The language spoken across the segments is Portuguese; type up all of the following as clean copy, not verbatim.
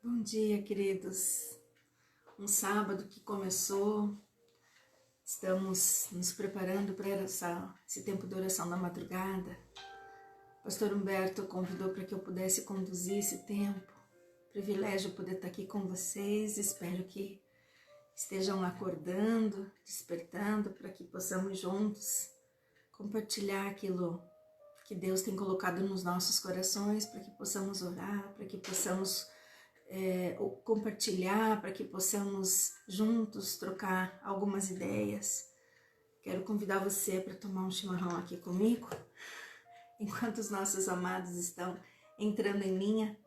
Bom dia, queridos. Um sábado que começou, estamos nos preparando para esse tempo de oração da madrugada. O pastor Humberto convidou para que eu pudesse conduzir esse tempo. Privilégio poder estar aqui com vocês. Espero que estejam acordando, despertando, para que possamos juntos compartilhar aquilo que Deus tem colocado nos nossos corações, para que possamos orar, para que possamos compartilhar, para que possamos juntos trocar algumas ideias. Quero convidar você para tomar um chimarrão aqui comigo, enquanto os nossos amados estão entrando em linha.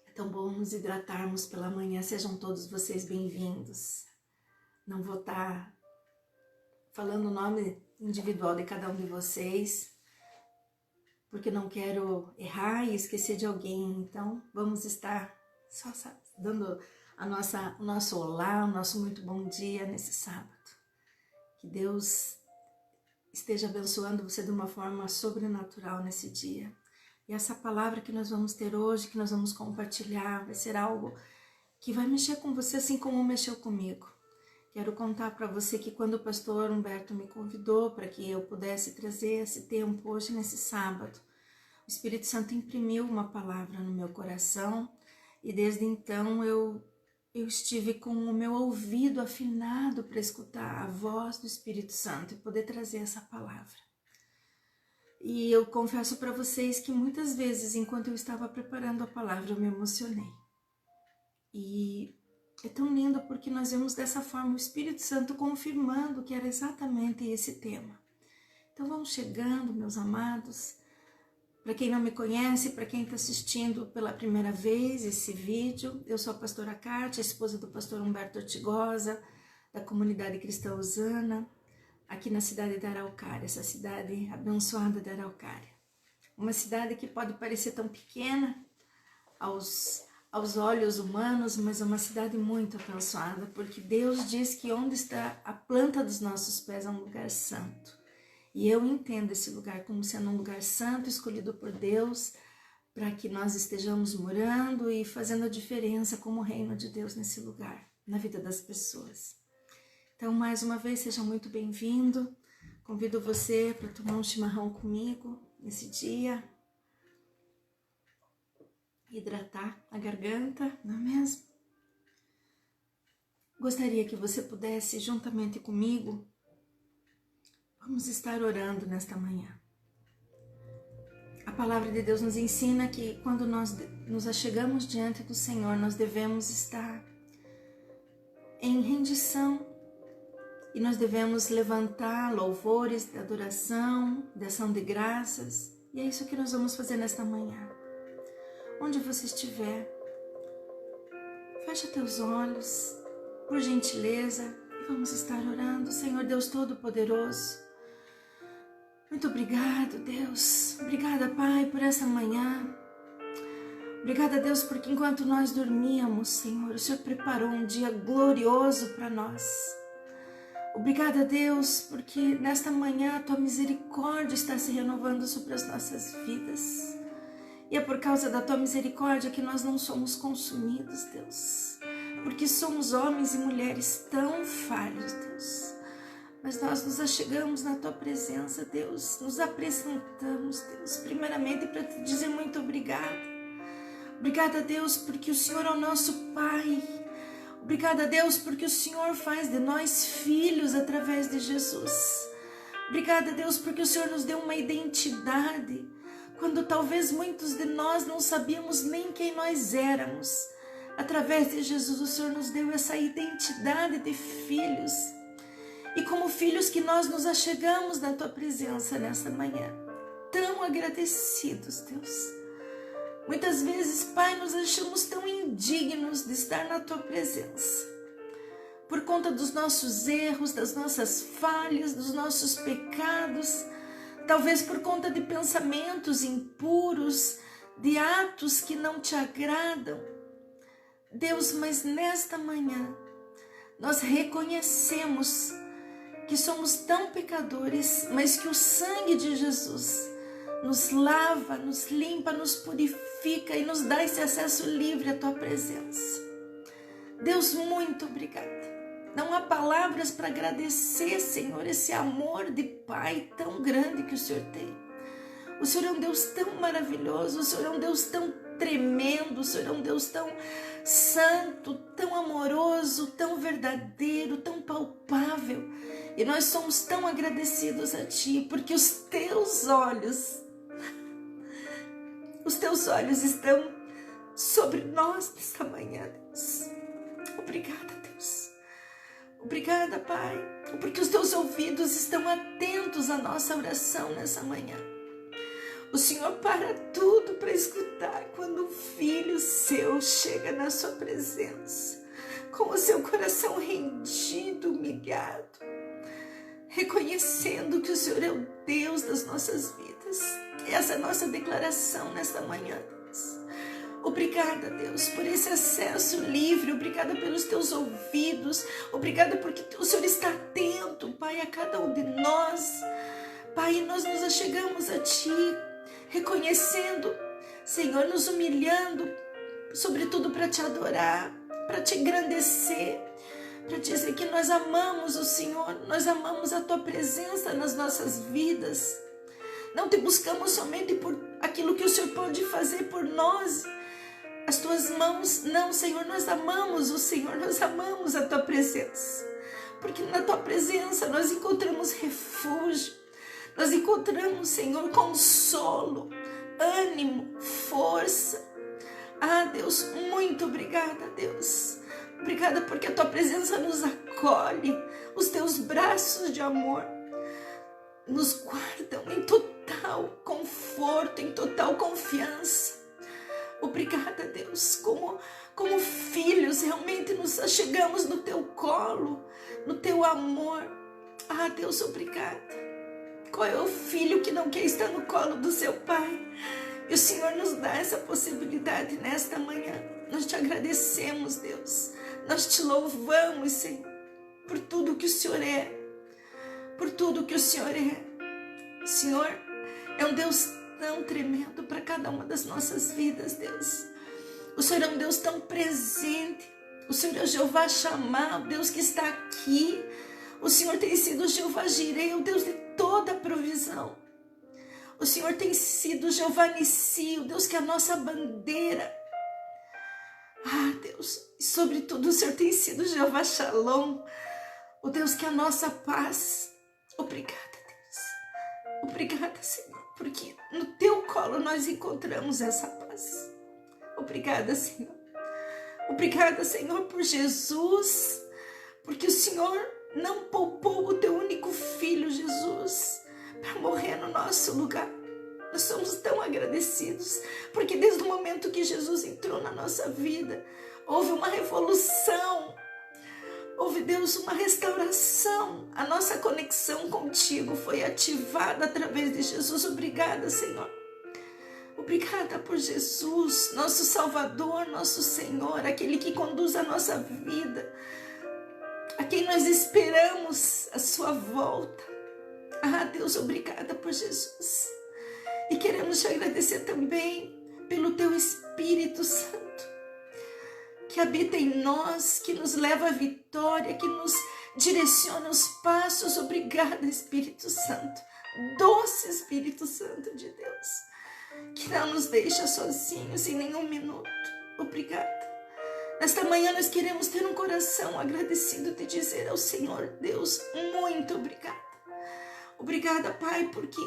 É tão bom nos hidratarmos pela manhã. Sejam todos vocês bem-vindos. Não vou estar falando o nome individual de cada um de vocês, porque não quero errar e esquecer de alguém. Então vamos estar só dando o nosso olá, o nosso muito bom dia nesse sábado. Que Deus esteja abençoando você de uma forma sobrenatural nesse dia. E essa palavra que nós vamos ter hoje, que nós vamos compartilhar, vai ser algo que vai mexer com você assim como mexeu comigo. Quero contar para você que quando o pastor Humberto me convidou para que eu pudesse trazer esse tempo hoje nesse sábado, o Espírito Santo imprimiu uma palavra no meu coração e desde então eu estive com o meu ouvido afinado para escutar a voz do Espírito Santo e poder trazer essa palavra. E eu confesso para vocês que muitas vezes, enquanto eu estava preparando a palavra, eu me emocionei. E é tão lindo porque nós vemos dessa forma o Espírito Santo confirmando que era exatamente esse tema. Então vamos chegando, meus amados. Para quem não me conhece, para quem está assistindo pela primeira vez esse vídeo, eu sou a pastora Kátia, esposa do pastor Humberto Ortigosa, da comunidade cristã Osana, aqui na cidade de Araucária, essa cidade abençoada de Araucária. Uma cidade que pode parecer tão pequena aos olhos humanos, mas é uma cidade muito abençoada, porque Deus diz que onde está a planta dos nossos pés é um lugar santo. E eu entendo esse lugar como sendo um lugar santo, escolhido por Deus, para que nós estejamos morando e fazendo a diferença como reino de Deus nesse lugar, na vida das pessoas. Então, mais uma vez, seja muito bem-vindo. Convido você para tomar um chimarrão comigo nesse dia. Hidratar a garganta, não é mesmo? Gostaria que você pudesse, juntamente comigo, vamos estar orando nesta manhã. A palavra de Deus nos ensina que quando nós nos achegamos diante do Senhor, nós devemos estar em rendição e nós devemos levantar louvores de adoração, de ação de graças. E é isso que nós vamos fazer nesta manhã. Onde você estiver, fecha teus olhos, por gentileza, e vamos estar orando. Senhor Deus Todo-Poderoso, muito obrigado, Deus. Obrigada, Pai, por essa manhã. Obrigada, Deus, porque enquanto nós dormíamos, Senhor, o Senhor preparou um dia glorioso para nós. Obrigada, Deus, porque nesta manhã a Tua misericórdia está se renovando sobre as nossas vidas. E é por causa da Tua misericórdia que nós não somos consumidos, Deus. Porque somos homens e mulheres tão falhos, Deus. Mas nós nos achegamos na Tua presença, Deus. Nos apresentamos, Deus, primeiramente para Te dizer muito obrigada. Obrigada, Deus, porque o Senhor é o nosso Pai. Obrigada, Deus, porque o Senhor faz de nós filhos através de Jesus. Obrigada, Deus, porque o Senhor nos deu uma identidade, quando talvez muitos de nós não sabíamos nem quem nós éramos. Através de Jesus, o Senhor nos deu essa identidade de filhos. E como filhos que nós nos achegamos na Tua presença nesta manhã, tão agradecidos, Deus. Muitas vezes, Pai, nos achamos tão indignos de estar na Tua presença, por conta dos nossos erros, das nossas falhas, dos nossos pecados, talvez por conta de pensamentos impuros, de atos que não Te agradam. Deus, mas nesta manhã, nós reconhecemos que somos tão pecadores, mas que o sangue de Jesus nos lava, nos limpa, nos purifica e nos dá esse acesso livre à tua presença. Deus, muito obrigada. Não há palavras para agradecer, Senhor, esse amor de Pai tão grande que o Senhor tem. O Senhor é um Deus tão maravilhoso, o Senhor é um Deus tão tremendo, o Senhor é um Deus tão santo, tão amoroso, tão verdadeiro, tão palpável. E nós somos tão agradecidos a Ti, porque os Teus olhos estão sobre nós nesta manhã, Deus. Obrigada, Deus. Obrigada, Pai, porque os Teus ouvidos estão atentos à nossa oração nessa manhã. O Senhor para tudo para escutar quando um filho seu chega na sua presença, com o seu coração rendido, humilhado, reconhecendo que o Senhor é o Deus das nossas vidas. Essa é a nossa declaração nesta manhã, Deus. Obrigada, Deus, por esse acesso livre. Obrigada pelos teus ouvidos. Obrigada porque o Senhor está atento, Pai, a cada um de nós. Pai, nós nos achegamos a Ti, reconhecendo, Senhor, nos humilhando, sobretudo para Te adorar, para Te engrandecer, para dizer que nós amamos o Senhor, nós amamos a Tua presença nas nossas vidas. Não Te buscamos somente por aquilo que o Senhor pode fazer por nós, as Tuas mãos. Não, Senhor, nós amamos o Senhor, nós amamos a Tua presença, porque na Tua presença nós encontramos refúgio, nós encontramos, Senhor, consolo, ânimo, força. Ah, Deus, muito obrigada, Deus. Obrigada porque a Tua presença nos acolhe, os Teus braços de amor nos guardam em total conforto, em total confiança. Obrigada, Deus, como filhos realmente nos achegamos no Teu colo, no Teu amor. Ah, Deus, obrigada. Qual é o filho que não quer estar no colo do seu pai? E o Senhor nos dá essa possibilidade nesta manhã. Nós Te agradecemos, Deus. Nós Te louvamos, Senhor, por tudo que o Senhor é. Por tudo que o Senhor é. O Senhor é um Deus tão tremendo para cada uma das nossas vidas, Deus. O Senhor é um Deus tão presente. O Senhor é o Jeová Shammah, o Deus que está aqui. O Senhor tem sido o Jeová Jireh, o Deus de toda a provisão. O Senhor tem sido o Jeová Nissi, o Deus que é a nossa bandeira. Ah, Deus, e sobretudo o Senhor tem sido o Jeová Shalom, o Deus que é a nossa paz. Obrigada, Deus. Obrigada, Senhor, porque no Teu colo nós encontramos essa paz. Obrigada, Senhor. Obrigada, Senhor, por Jesus, porque o Senhor não poupou o Teu único Filho, Jesus, para morrer no nosso lugar. Nós somos tão agradecidos, porque desde o momento que Jesus entrou na nossa vida, houve uma revolução, houve, Deus, uma restauração. A nossa conexão contigo foi ativada através de Jesus. Obrigada, Senhor. Obrigada por Jesus, nosso Salvador, nosso Senhor, aquele que conduz a nossa vida, a quem nós esperamos a sua volta. Ah, Deus, obrigada por Jesus. E queremos Te agradecer também pelo Teu Espírito Santo, que habita em nós, que nos leva à vitória, que nos direciona os passos. Obrigada, Espírito Santo, doce Espírito Santo de Deus, que não nos deixa sozinhos em nenhum minuto. Obrigada. Nesta manhã nós queremos ter um coração agradecido de dizer ao Senhor, Deus, muito obrigada. Obrigada, Pai, porque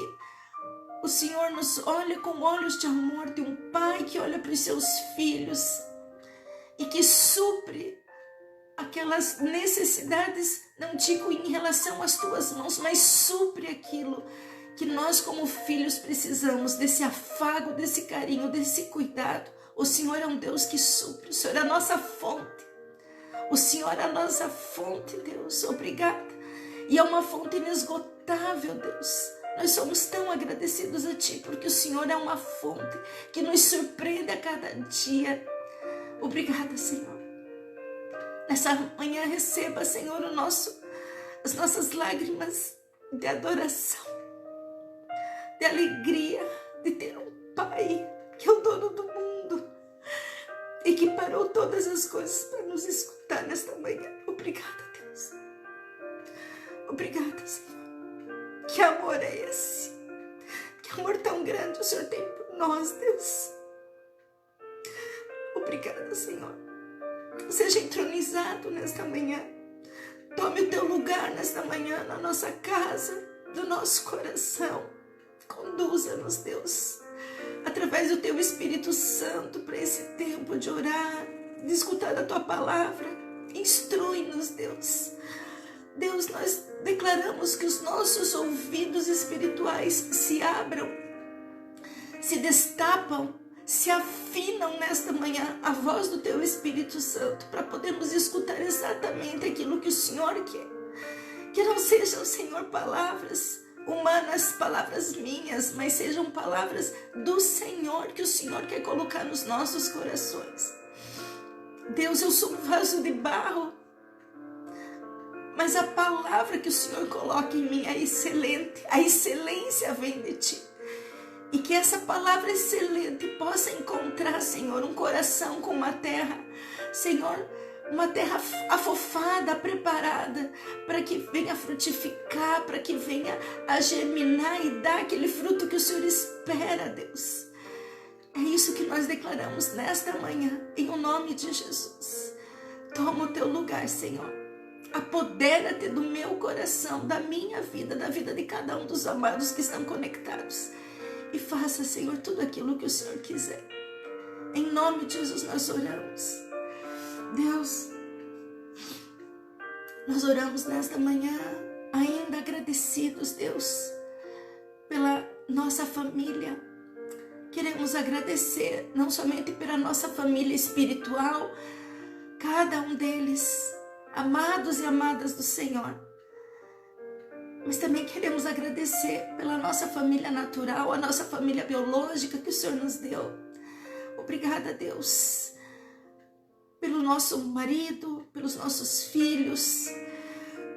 o Senhor nos olha com olhos de amor de um pai que olha para os seus filhos e que supre aquelas necessidades, não digo em relação às Tuas mãos, mas supre aquilo que nós como filhos precisamos, desse afago, desse carinho, desse cuidado. O Senhor é um Deus que supre, o Senhor é a nossa fonte. O Senhor é a nossa fonte, Deus. Obrigada. E é uma fonte inesgotável, Deus. Nós somos tão agradecidos a Ti, porque o Senhor é uma fonte que nos surpreende a cada dia. Obrigada, Senhor. Nessa manhã receba, Senhor, as nossas lágrimas de adoração, de alegria, de ter um Pai que é o dono do mundo e que parou todas as coisas para nos escutar nesta manhã. Obrigada, Deus. Obrigada, Senhor. Que amor é esse? Que amor tão grande o Senhor tem por nós, Deus. Obrigada, Senhor. Seja entronizado nesta manhã. Tome o teu lugar nesta manhã na nossa casa, no nosso coração. Conduza-nos, Deus, através do teu Espírito Santo para esse tempo de orar, de escutar a tua palavra. Instrui-nos, Deus. Deus, nós declaramos que os nossos ouvidos espirituais se abram, se destapam, se afinam nesta manhã a voz do teu Espírito Santo para podermos escutar exatamente aquilo que o Senhor quer. Que não sejam, Senhor, palavras humanas, palavras minhas, mas sejam palavras do Senhor que o Senhor quer colocar nos nossos corações. Deus, eu sou um vaso de barro, mas a palavra que o Senhor coloca em mim é excelente. A excelência vem de Ti. E que essa palavra excelente possa encontrar, Senhor, um coração com uma terra, Senhor, uma terra afofada, preparada, para que venha frutificar, para que venha a germinar e dar aquele fruto que o Senhor espera, Deus. É isso que nós declaramos nesta manhã, em o nome de Jesus. Toma o teu lugar, Senhor. Apodera-te do meu coração, da minha vida, da vida de cada um dos amados que estão conectados. E faça, Senhor, tudo aquilo que o Senhor quiser. Em nome de Jesus nós oramos. Deus, nós oramos nesta manhã, ainda agradecidos, Deus, pela nossa família. Queremos agradecer, não somente pela nossa família espiritual, cada um deles, amados e amadas do Senhor, mas também queremos agradecer pela nossa família natural, a nossa família biológica que o Senhor nos deu. Obrigada, Deus, pelo nosso marido, pelos nossos filhos.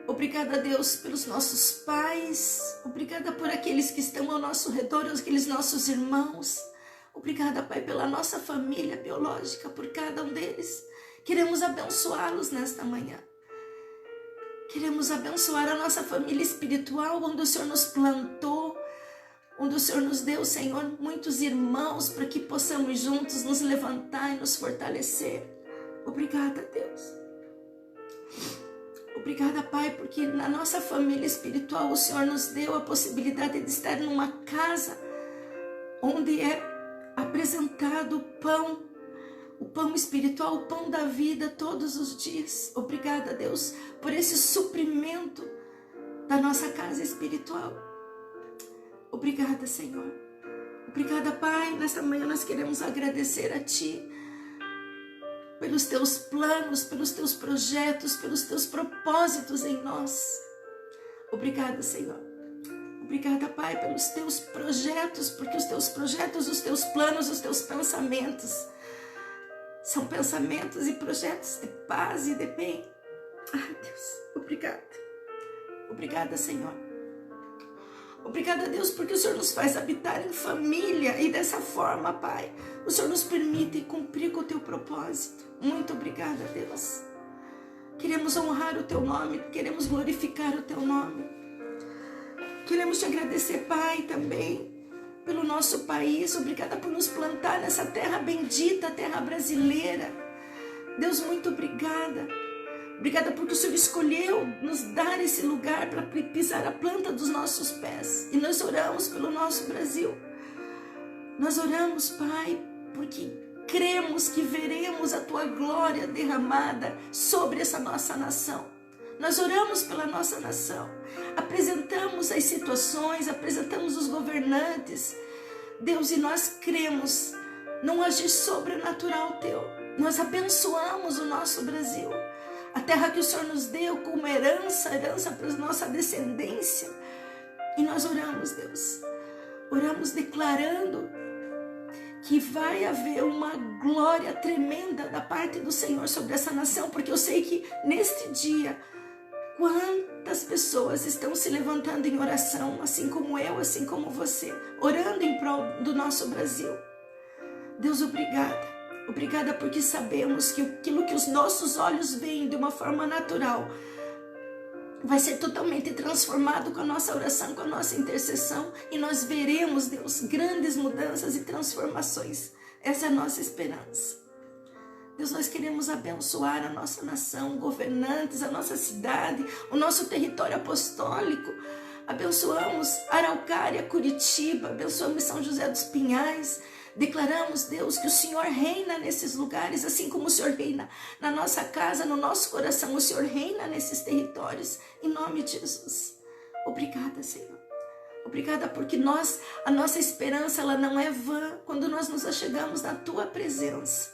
Obrigada, Deus, pelos nossos pais. Obrigada por aqueles que estão ao nosso redor, aqueles nossos irmãos. Obrigada, Pai, pela nossa família biológica, por cada um deles. Queremos abençoá-los nesta manhã. Queremos abençoar a nossa família espiritual, onde o Senhor nos plantou, onde o Senhor nos deu, Senhor, muitos irmãos, para que possamos juntos nos levantar e nos fortalecer. Obrigada, Deus. Obrigada, Pai, porque na nossa família espiritual o Senhor nos deu a possibilidade de estar numa casa onde é apresentado o pão espiritual, o pão da vida todos os dias. Obrigada, Deus, por esse suprimento da nossa casa espiritual. Obrigada, Senhor. Obrigada, Pai. Nesta manhã nós queremos agradecer a Ti pelos Teus planos, pelos Teus projetos, pelos Teus propósitos em nós. Obrigada, Senhor. Obrigada, Pai, pelos Teus projetos, porque os Teus projetos, os Teus planos, os Teus pensamentos são pensamentos e projetos de paz e de bem. Ai, Deus, obrigada. Obrigada, Senhor. Obrigada, Deus, porque o Senhor nos faz habitar em família e dessa forma, Pai, o Senhor nos permite cumprir com o Teu propósito. Muito obrigada, Deus. Queremos honrar o Teu nome, queremos glorificar o Teu nome. Queremos Te agradecer, Pai, também pelo nosso país. Obrigada por nos plantar nessa terra bendita, terra brasileira. Deus, muito obrigada. Obrigada porque o Senhor escolheu nos dar esse lugar para pisar a planta dos nossos pés. E nós oramos pelo nosso Brasil. Nós oramos, Pai, porque cremos que veremos a Tua glória derramada sobre essa nossa nação. Nós oramos pela nossa nação, apresentamos as situações, apresentamos os governantes, Deus, e nós cremos num agir sobrenatural Teu. Nós abençoamos o nosso Brasil, a terra que o Senhor nos deu como herança para a nossa descendência. E nós oramos, Deus, oramos declarando que vai haver uma glória tremenda da parte do Senhor sobre essa nação, porque eu sei que neste dia Quantas pessoas estão se levantando em oração, assim como eu, assim como você, orando em prol do nosso Brasil. Deus, obrigada. Obrigada porque sabemos que aquilo que os nossos olhos veem de uma forma natural vai ser totalmente transformado com a nossa oração, com a nossa intercessão, e nós veremos, Deus, grandes mudanças e transformações. Essa é a nossa esperança. Deus, nós queremos abençoar a nossa nação, governantes, a nossa cidade, o nosso território apostólico. Abençoamos Araucária, Curitiba, abençoamos São José dos Pinhais. Declaramos, Deus, que o Senhor reina nesses lugares, assim como o Senhor reina na nossa casa, no nosso coração. O Senhor reina nesses territórios, em nome de Jesus. Obrigada, Senhor. Obrigada porque a nossa esperança, ela não é vã quando nós nos achegamos na Tua presença.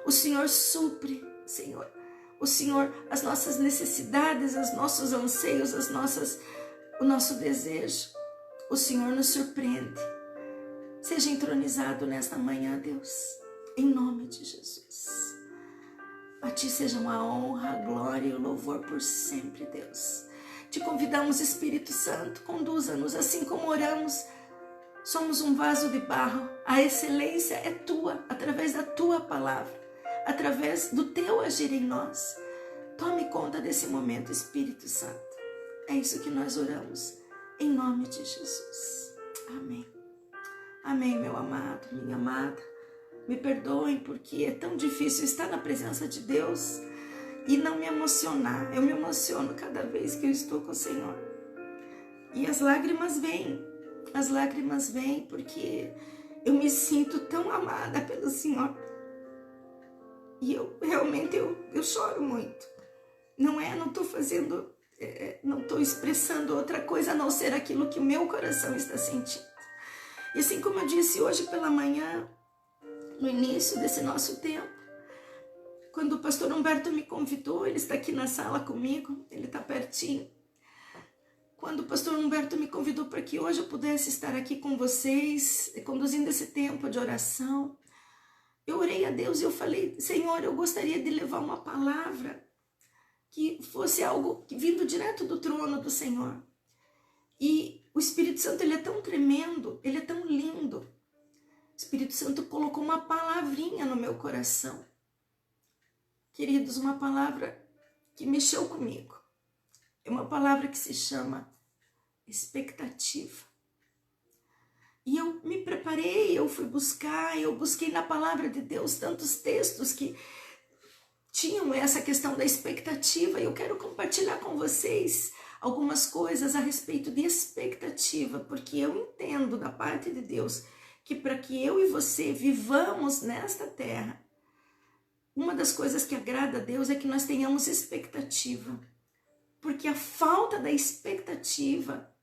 O Senhor supre, Senhor. O Senhor, as nossas necessidades, os nossos anseios, o nosso desejo. O Senhor nos surpreende. Seja entronizado nesta manhã, Deus, em nome de Jesus. A Ti sejam a honra, a glória e o louvor por sempre, Deus. Te convidamos, Espírito Santo, conduza-nos assim como oramos. Somos um vaso de barro, a excelência é Tua, através da Tua palavra, através do Teu agir em nós. Tome conta desse momento, Espírito Santo. É isso que nós oramos, em nome de Jesus. Amém. Amém, meu amado, minha amada. Me perdoem porque é tão difícil estar na presença de Deus e não me emocionar. Eu me emociono cada vez que eu estou com o Senhor. E as lágrimas vêm porque eu me sinto tão amada pelo Senhor. E eu realmente choro muito. Não estou expressando outra coisa a não ser aquilo que o meu coração está sentindo. E assim como eu disse hoje pela manhã, no início desse nosso tempo, quando o pastor Humberto me convidou, ele está aqui na sala comigo, ele está pertinho. Quando o pastor Humberto me convidou para que hoje eu pudesse estar aqui com vocês, conduzindo esse tempo de oração, eu orei a Deus e eu falei, Senhor, eu gostaria de levar uma palavra que fosse algo vindo direto do trono do Senhor. E o Espírito Santo, ele é tão tremendo, ele é tão lindo. O Espírito Santo colocou uma palavrinha no meu coração. Queridos, uma palavra que mexeu comigo. É uma palavra que se chama expectativa. E eu me preparei, eu fui buscar, eu busquei na palavra de Deus tantos textos que tinham essa questão da expectativa. E eu quero compartilhar com vocês algumas coisas a respeito de expectativa, porque eu entendo da parte de Deus que para que eu e você vivamos nesta terra, uma das coisas que agrada a Deus é que nós tenhamos expectativa, porque a falta da expectativa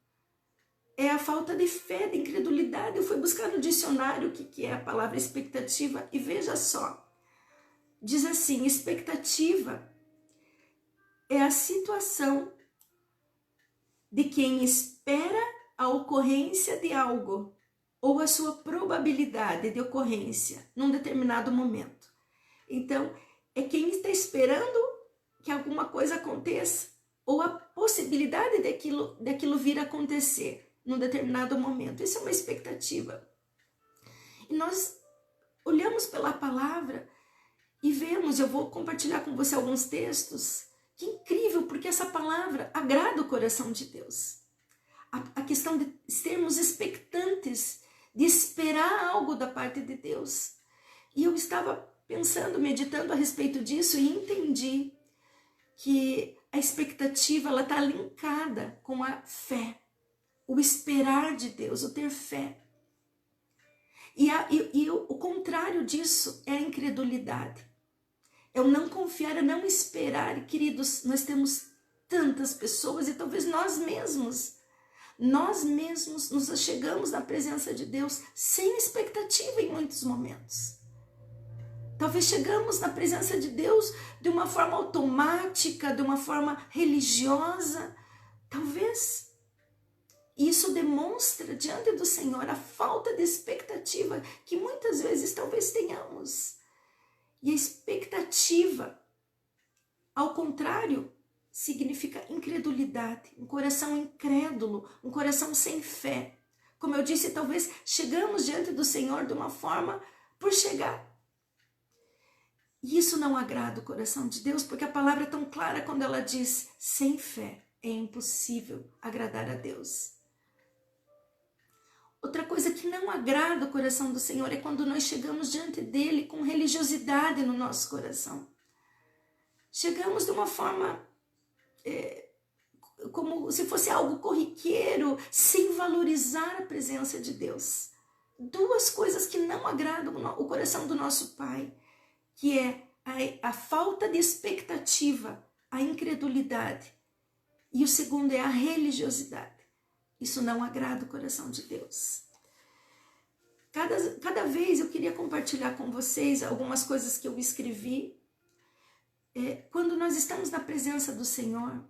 é a falta de fé, de incredulidade. Eu fui buscar no dicionário o que é a palavra expectativa e veja só, diz assim, expectativa é a situação de quem espera a ocorrência de algo ou a sua probabilidade de ocorrência num determinado momento. Então, é quem está esperando que alguma coisa aconteça ou a possibilidade daquilo vir a acontecer num determinado momento. Isso é uma expectativa. E nós olhamos pela palavra e vemos, eu vou compartilhar com você alguns textos. Que incrível, porque essa palavra agrada o coração de Deus. A questão de sermos expectantes, de esperar algo da parte de Deus. E eu estava pensando, meditando a respeito disso e entendi que a expectativa ela está linkada com a fé. O esperar de Deus, o ter fé. E o contrário disso é a incredulidade. É o não confiar, é não esperar. E, queridos, nós temos tantas pessoas e talvez nós mesmos nos achegamos na presença de Deus sem expectativa em muitos momentos. Talvez chegamos na presença de Deus de uma forma automática, de uma forma religiosa. Talvez isso demonstra diante do Senhor a falta de expectativa que muitas vezes talvez tenhamos. E a expectativa, ao contrário, significa incredulidade, um coração incrédulo, um coração sem fé. Como eu disse, talvez chegamos diante do Senhor de uma forma por chegar. E isso não agrada o coração de Deus, porque a palavra é tão clara quando ela diz: sem fé é impossível agradar a Deus. Outra coisa que não agrada o coração do Senhor é quando nós chegamos diante dele com religiosidade no nosso coração. Chegamos de uma forma como se fosse algo corriqueiro, sem valorizar a presença de Deus. Duas coisas que não agradam o coração do nosso Pai, que é a falta de expectativa, a incredulidade. E o segundo é a religiosidade. Isso não agrada o coração de Deus. Cada vez eu queria compartilhar com vocês algumas coisas que eu escrevi. Quando nós estamos na presença do Senhor,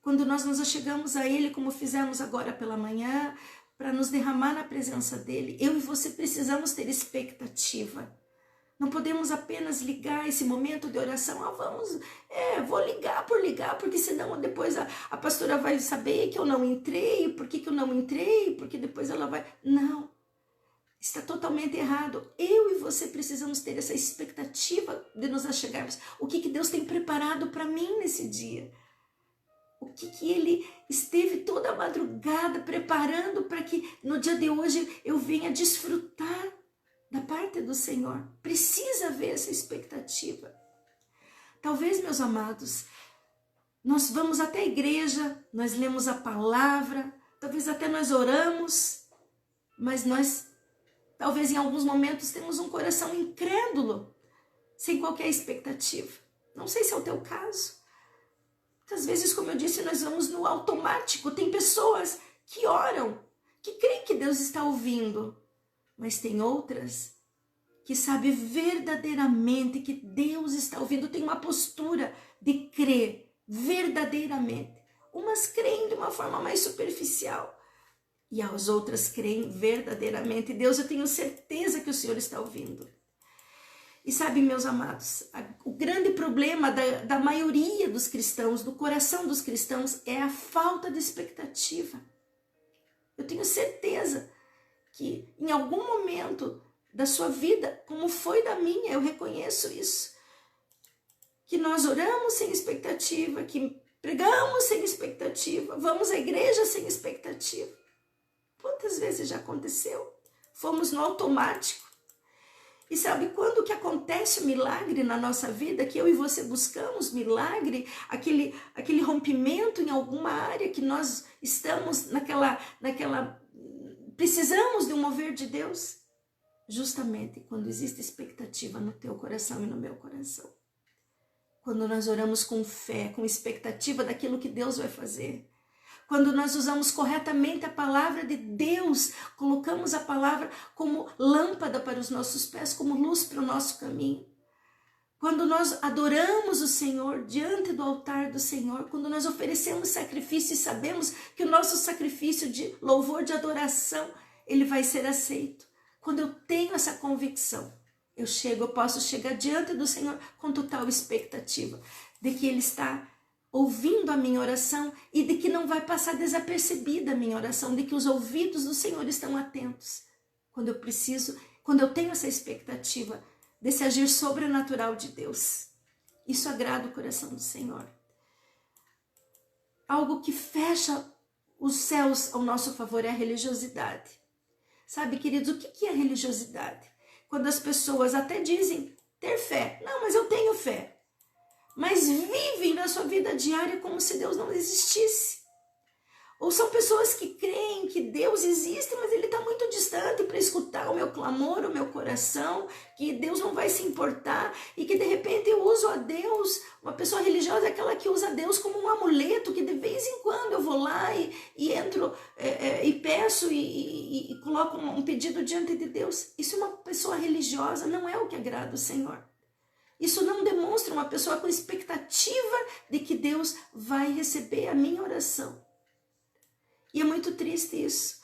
quando nós nos achegamos a Ele, como fizemos agora pela manhã, para nos derramar na presença dEle, eu e você precisamos ter expectativa. Não podemos apenas ligar esse momento de oração. Vou ligar por ligar, porque senão depois a pastora vai saber que eu não entrei, por que eu não entrei, porque depois ela vai... Não, está totalmente errado. Eu e você precisamos ter essa expectativa de nos achegarmos. O que Deus tem preparado para mim nesse dia? O que Ele esteve toda a madrugada preparando para que no dia de hoje eu venha desfrutar da parte do Senhor. Precisa haver essa expectativa. Talvez, meus amados, nós vamos até a igreja, nós lemos a palavra, talvez até nós oramos, mas nós, talvez em alguns momentos, temos um coração incrédulo, sem qualquer expectativa. Não sei se é o teu caso. Muitas vezes, como eu disse, nós vamos no automático. Tem pessoas que oram, que creem que Deus está ouvindo, mas tem outras que sabem verdadeiramente que Deus está ouvindo, tem uma postura de crer verdadeiramente. Umas creem de uma forma mais superficial e as outras creem verdadeiramente. Deus, eu tenho certeza que o Senhor está ouvindo. E sabe, meus amados, o grande problema da maioria dos cristãos, do coração dos cristãos, é a falta de expectativa. Eu tenho certeza que em algum momento da sua vida, como foi da minha, eu reconheço isso, que nós oramos sem expectativa, que pregamos sem expectativa, vamos à igreja sem expectativa. Quantas vezes já aconteceu? Fomos no automático. E sabe quando que acontece o milagre na nossa vida, que eu e você buscamos milagre, aquele rompimento em alguma área que nós estamos precisamos de um mover de Deus? Justamente quando existe expectativa no teu coração e no meu coração. Quando nós oramos com fé, com expectativa daquilo que Deus vai fazer. Quando nós usamos corretamente a palavra de Deus, colocamos a palavra como lâmpada para os nossos pés, como luz para o nosso caminho. Quando nós adoramos o Senhor diante do altar do Senhor, quando nós oferecemos sacrifício e sabemos que o nosso sacrifício de louvor, de adoração, ele vai ser aceito. Quando eu tenho essa convicção, eu posso chegar diante do Senhor com total expectativa de que Ele está ouvindo a minha oração e de que não vai passar desapercebida a minha oração, de que os ouvidos do Senhor estão atentos. Quando eu tenho essa expectativa desse agir sobrenatural de Deus, isso agrada o coração do Senhor. Algo que fecha os céus ao nosso favor é a religiosidade. Sabe, queridos, o que é religiosidade? Quando as pessoas até dizem ter fé. Não, mas eu tenho fé. Mas vivem na sua vida diária como se Deus não existisse. Ou são pessoas que creem que Deus existe, mas Ele está muito distante para escutar o meu clamor, o meu coração, que Deus não vai se importar e que de repente eu uso a Deus. Uma pessoa religiosa é aquela que usa Deus como um amuleto, que de vez em quando eu vou lá e entro e peço e coloco um pedido diante de Deus. Isso é uma pessoa religiosa, não é o que agrada o Senhor. Isso não demonstra uma pessoa com expectativa de que Deus vai receber a minha oração. E é muito triste isso.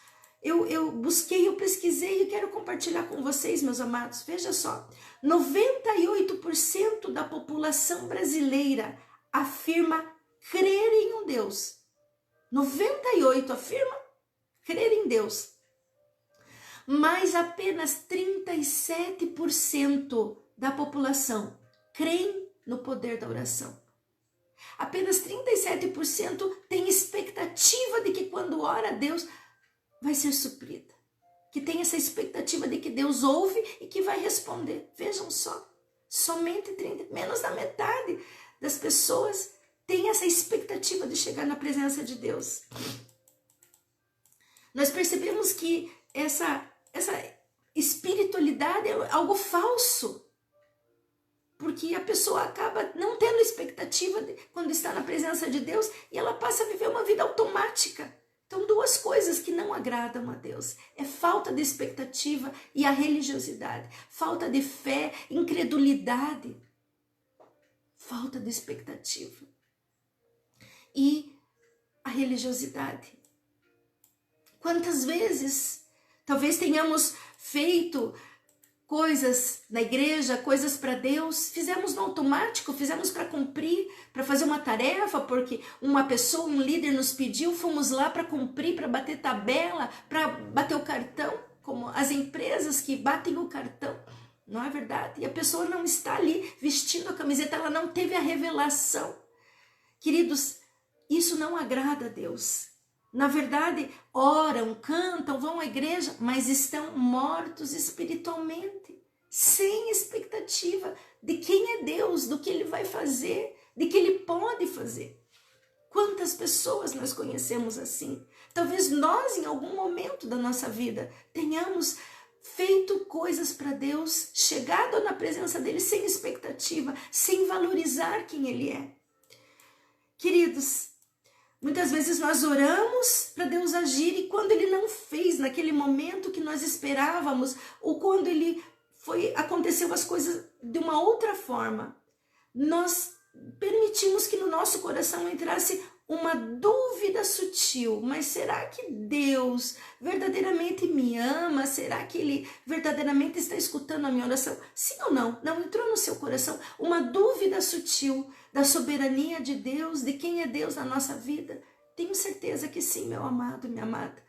Eu busquei, eu pesquisei e quero compartilhar com vocês, meus amados. Veja só, 98% da população brasileira afirma crer em um Deus. 98 afirma crer em Deus. Mas apenas 37% da população creem no poder da oração. Apenas 37% tem expectativa de que quando ora a Deus vai ser suprida. Que tem essa expectativa de que Deus ouve e que vai responder. Vejam só, somente 30%, menos da metade das pessoas tem essa expectativa de chegar na presença de Deus. Nós percebemos que essa espiritualidade é algo falso. Porque a pessoa acaba não tendo expectativa quando está na presença de Deus e ela passa a viver uma vida automática. Então, duas coisas que não agradam a Deus. É falta de expectativa e a religiosidade. Falta de fé, incredulidade. Falta de expectativa. E a religiosidade. Quantas vezes talvez tenhamos feito coisas na igreja, coisas para Deus, fizemos no automático, fizemos para cumprir, para fazer uma tarefa, porque uma pessoa, um líder nos pediu, fomos lá para cumprir, para bater tabela, para bater o cartão, como as empresas que batem o cartão, não é verdade? E a pessoa não está ali vestindo a camiseta, ela não teve a revelação. Queridos, isso não agrada a Deus. Na verdade, oram, cantam, vão à igreja, mas estão mortos espiritualmente, sem expectativa de quem é Deus, do que Ele vai fazer, de que Ele pode fazer. Quantas pessoas nós conhecemos assim? Talvez nós, em algum momento da nossa vida, tenhamos feito coisas para Deus, chegado na presença dEle sem expectativa, sem valorizar quem Ele é. Queridos, muitas vezes nós oramos para Deus agir e quando Ele não fez naquele momento que nós esperávamos, ou quando aconteceu as coisas de uma outra forma, nós permitimos que no nosso coração entrasse uma dúvida sutil. Mas será que Deus verdadeiramente me ama? Será que Ele verdadeiramente está escutando a minha oração? Sim ou não? Não entrou no seu coração uma dúvida sutil da soberania de Deus, de quem é Deus na nossa vida? Tenho certeza que sim, meu amado, minha amada.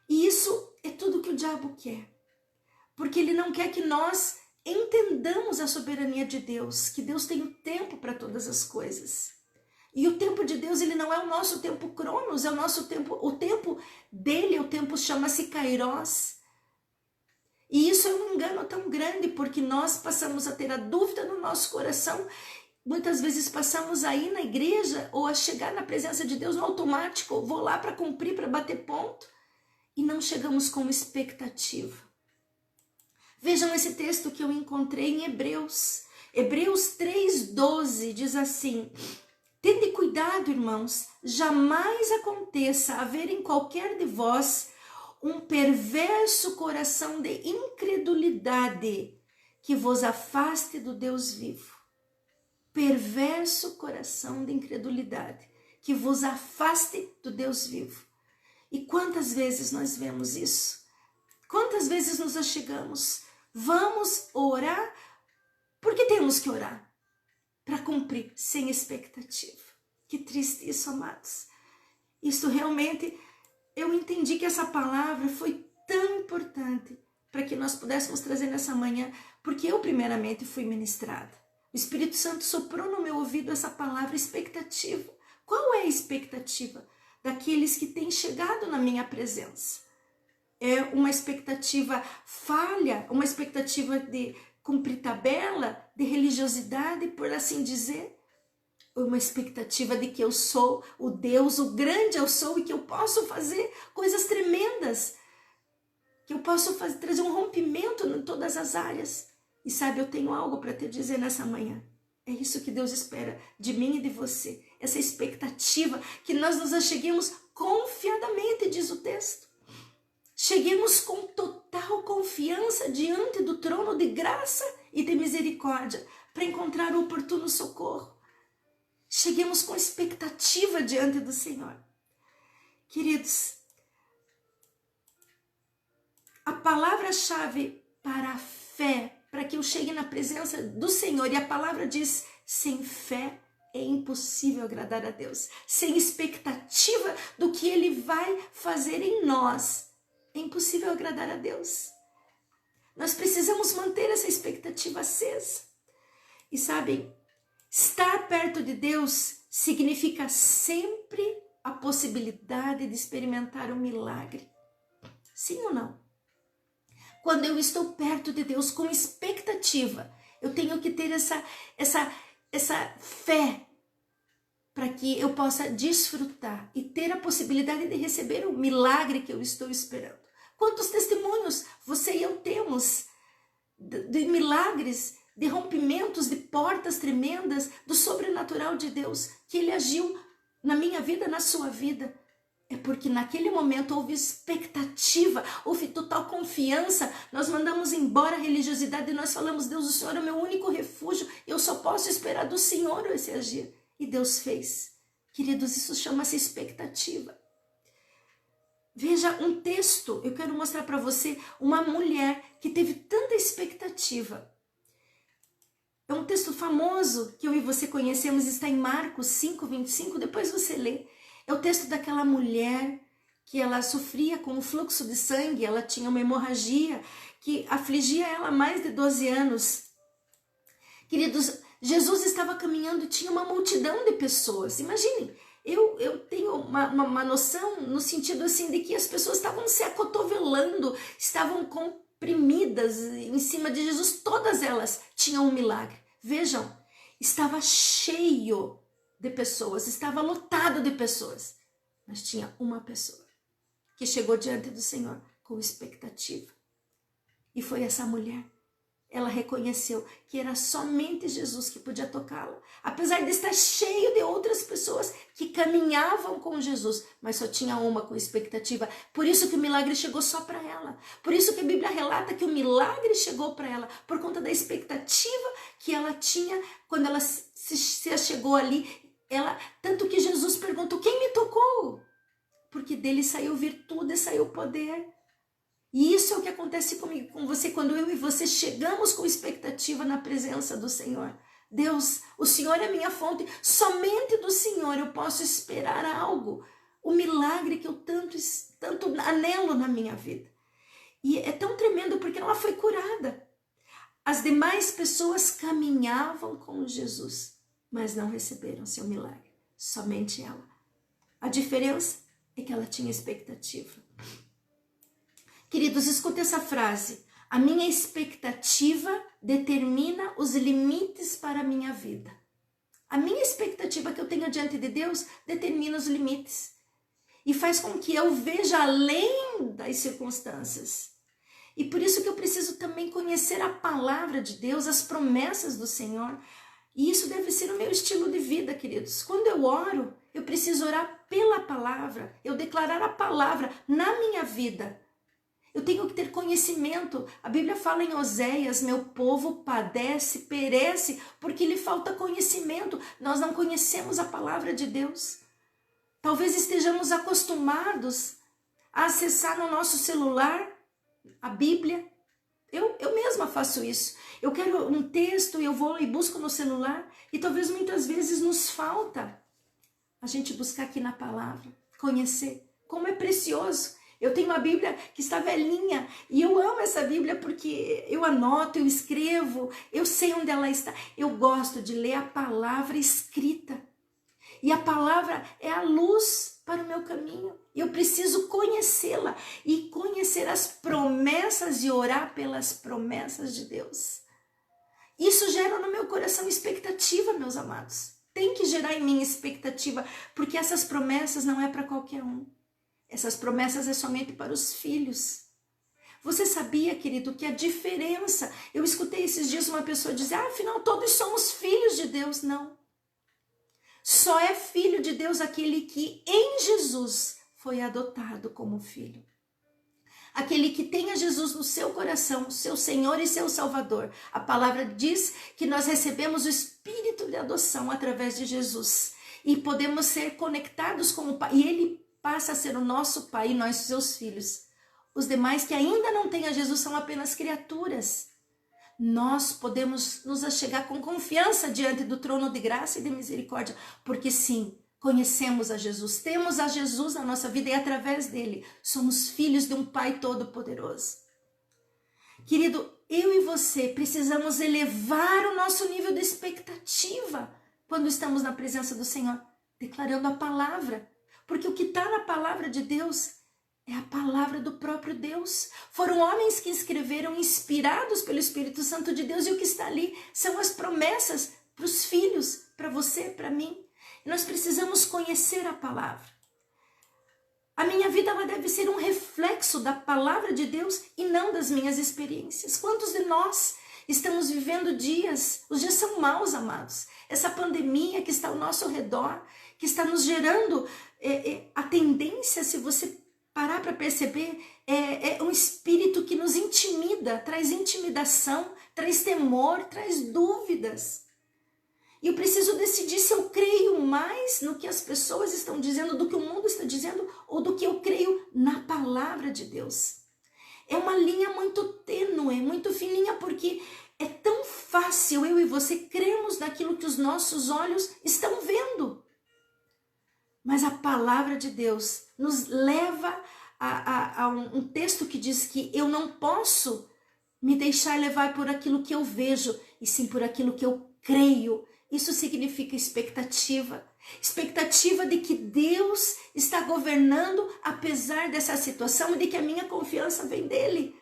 E isso é tudo que o diabo quer. Porque ele não quer que nós entendamos a soberania de Deus, que Deus tem o tempo para todas as coisas. E o tempo de Deus, ele não é o nosso tempo cronos, é o nosso tempo, o tempo dele, o tempo chama-se Kairos. E isso é um engano tão grande, porque nós passamos a ter a dúvida no nosso coração. Muitas vezes passamos a ir na igreja ou a chegar na presença de Deus no automático, vou lá para cumprir, para bater ponto, e não chegamos com expectativa. Vejam esse texto que eu encontrei em Hebreus. Hebreus 3:12 diz assim: tende cuidado, irmãos, jamais aconteça haver em qualquer de vós um perverso coração de incredulidade que vos afaste do Deus vivo. Perverso coração de incredulidade que vos afaste do Deus vivo. E quantas vezes nós vemos isso? Quantas vezes nos achegamos? Vamos orar porque temos que orar para cumprir sem expectativa. Que triste isso, amados. Isso realmente, eu entendi que essa palavra foi tão importante para que nós pudéssemos trazer nessa manhã, porque eu primeiramente fui ministrada. O Espírito Santo soprou no meu ouvido essa palavra expectativa. Qual é a expectativa daqueles que têm chegado na minha presença? É uma expectativa falha, uma expectativa de cumprir tabela, de religiosidade, por assim dizer? Uma expectativa de que eu sou o Deus, o grande eu sou e que eu posso fazer coisas tremendas, que eu posso trazer um rompimento em todas as áreas. E sabe, eu tenho algo para te dizer nessa manhã. É isso que Deus espera de mim e de você. Essa expectativa que nós nos acheguemos confiadamente, diz o texto. Cheguemos com total confiança diante do trono de graça e de misericórdia para encontrar o oportuno socorro. Cheguemos com expectativa diante do Senhor. Queridos, a palavra-chave para a fé, para que eu chegue na presença do Senhor, e a palavra diz, sem fé É impossível agradar a Deus sem expectativa do que Ele vai fazer em nós. É impossível agradar a Deus. Nós precisamos manter essa expectativa acesa. E sabem, estar perto de Deus significa sempre a possibilidade de experimentar um milagre. Sim ou não? Quando eu estou perto de Deus com expectativa, eu tenho que ter essa fé para que eu possa desfrutar e ter a possibilidade de receber o milagre que eu estou esperando. Quantos testemunhos você e eu temos de milagres, de rompimentos, de portas tremendas, do sobrenatural de Deus, que Ele agiu na minha vida, na sua vida. É porque naquele momento houve expectativa, houve total confiança. Nós mandamos embora a religiosidade e nós falamos: Deus, o Senhor é o meu único refúgio, eu só posso esperar do Senhor esse agir. E Deus fez. Queridos, isso chama-se expectativa. Veja um texto, eu quero mostrar para você uma mulher que teve tanta expectativa. É um texto famoso que eu e você conhecemos, está em Marcos 5:25, depois você lê. É o texto daquela mulher que ela sofria com o fluxo de sangue, ela tinha uma hemorragia que afligia ela há mais de 12 anos. Queridos, Jesus estava caminhando e tinha uma multidão de pessoas. Imaginem, eu tenho uma noção no sentido assim de que as pessoas estavam se acotovelando, estavam comprimidas em cima de Jesus, todas elas tinham um milagre. Vejam, estava cheio de pessoas, estava lotado de pessoas, mas tinha uma pessoa que chegou diante do Senhor com expectativa. E foi essa mulher. Ela reconheceu que era somente Jesus que podia tocá-la. Apesar de estar cheio de outras pessoas que caminhavam com Jesus, mas só tinha uma com expectativa. Por isso que o milagre chegou só para ela. Por isso que a Bíblia relata que o milagre chegou para ela, por conta da expectativa que ela tinha quando ela se chegou ali. Tanto que Jesus perguntou: quem me tocou? Porque dele saiu virtude, saiu poder. E isso é o que acontece comigo, com você, quando eu e você chegamos com expectativa na presença do Senhor. Deus, o Senhor é minha fonte, somente do Senhor eu posso esperar algo, o milagre que eu tanto anelo na minha vida. E é tão tremendo porque ela foi curada. As demais pessoas caminhavam com Jesus, mas não receberam seu milagre, somente ela. A diferença é que ela tinha expectativa. Queridos, escuta essa frase: a minha expectativa determina os limites para a minha vida. A minha expectativa que eu tenho diante de Deus determina os limites e faz com que eu veja além das circunstâncias. E por isso que eu preciso também conhecer a palavra de Deus, as promessas do Senhor. E isso deve ser o meu estilo de vida, queridos. Quando eu oro, eu preciso orar pela palavra, eu declarar a palavra na minha vida. Eu tenho que ter conhecimento. A Bíblia fala em Oséias: meu povo padece, perece, porque lhe falta conhecimento. Nós não conhecemos a palavra de Deus. Talvez estejamos acostumados a acessar no nosso celular a Bíblia. Eu mesma faço isso. Eu quero um texto e eu vou e busco no celular. E talvez muitas vezes nos falta a gente buscar aqui na palavra, conhecer. Como é precioso. Eu tenho uma Bíblia que está velhinha e eu amo essa Bíblia porque eu anoto, eu escrevo, eu sei onde ela está. Eu gosto de ler a palavra escrita. E a palavra é a luz para o meu caminho. Eu preciso conhecê-la e conhecer as promessas e orar pelas promessas de Deus. Isso gera no meu coração expectativa, meus amados. Tem que gerar em mim expectativa, porque essas promessas não é para qualquer um. Essas promessas é somente para os filhos. Você sabia, querido, que a diferença... Eu escutei esses dias uma pessoa dizer: afinal todos somos filhos de Deus. Não. Só é filho de Deus aquele que em Jesus foi adotado como filho. Aquele que tem a Jesus no seu coração, seu Senhor e seu Salvador. A palavra diz que nós recebemos o Espírito de adoção através de Jesus. E podemos ser conectados com o Pai. E Ele passa a ser o nosso Pai e nós seus filhos. Os demais que ainda não têm a Jesus são apenas criaturas. nós podemos nos achegar com confiança diante do trono de graça e de misericórdia, porque sim, conhecemos a Jesus, temos a Jesus na nossa vida e através dele somos filhos de um Pai Todo-Poderoso. Querido, eu e você precisamos elevar o nosso nível de expectativa quando estamos na presença do Senhor, declarando a palavra, porque o que está na palavra de Deus é a palavra do próprio Deus. Foram homens que escreveram inspirados pelo Espírito Santo de Deus, e o que está ali são as promessas para os filhos, para você, para mim. E nós precisamos conhecer a palavra. A minha vida ela deve ser um reflexo da palavra de Deus e não das minhas experiências. Quantos de nós estamos vivendo dias, os dias são maus, amados. Essa pandemia que está ao nosso redor, que está nos gerando a tendência, se você parar para perceber, é um espírito que nos intimida, traz intimidação, traz temor, traz dúvidas. E eu preciso decidir se eu creio mais no que as pessoas estão dizendo, do que o mundo está dizendo, ou do que eu creio na palavra de Deus. É uma linha muito tênue, muito fininha, porque é tão fácil eu e você crermos naquilo que os nossos olhos estão vendo. Mas a palavra de Deus nos leva a um texto que diz que eu não posso me deixar levar por aquilo que eu vejo, e sim por aquilo que eu creio. Isso significa expectativa. Expectativa de que Deus está governando apesar dessa situação e de que a minha confiança vem dele.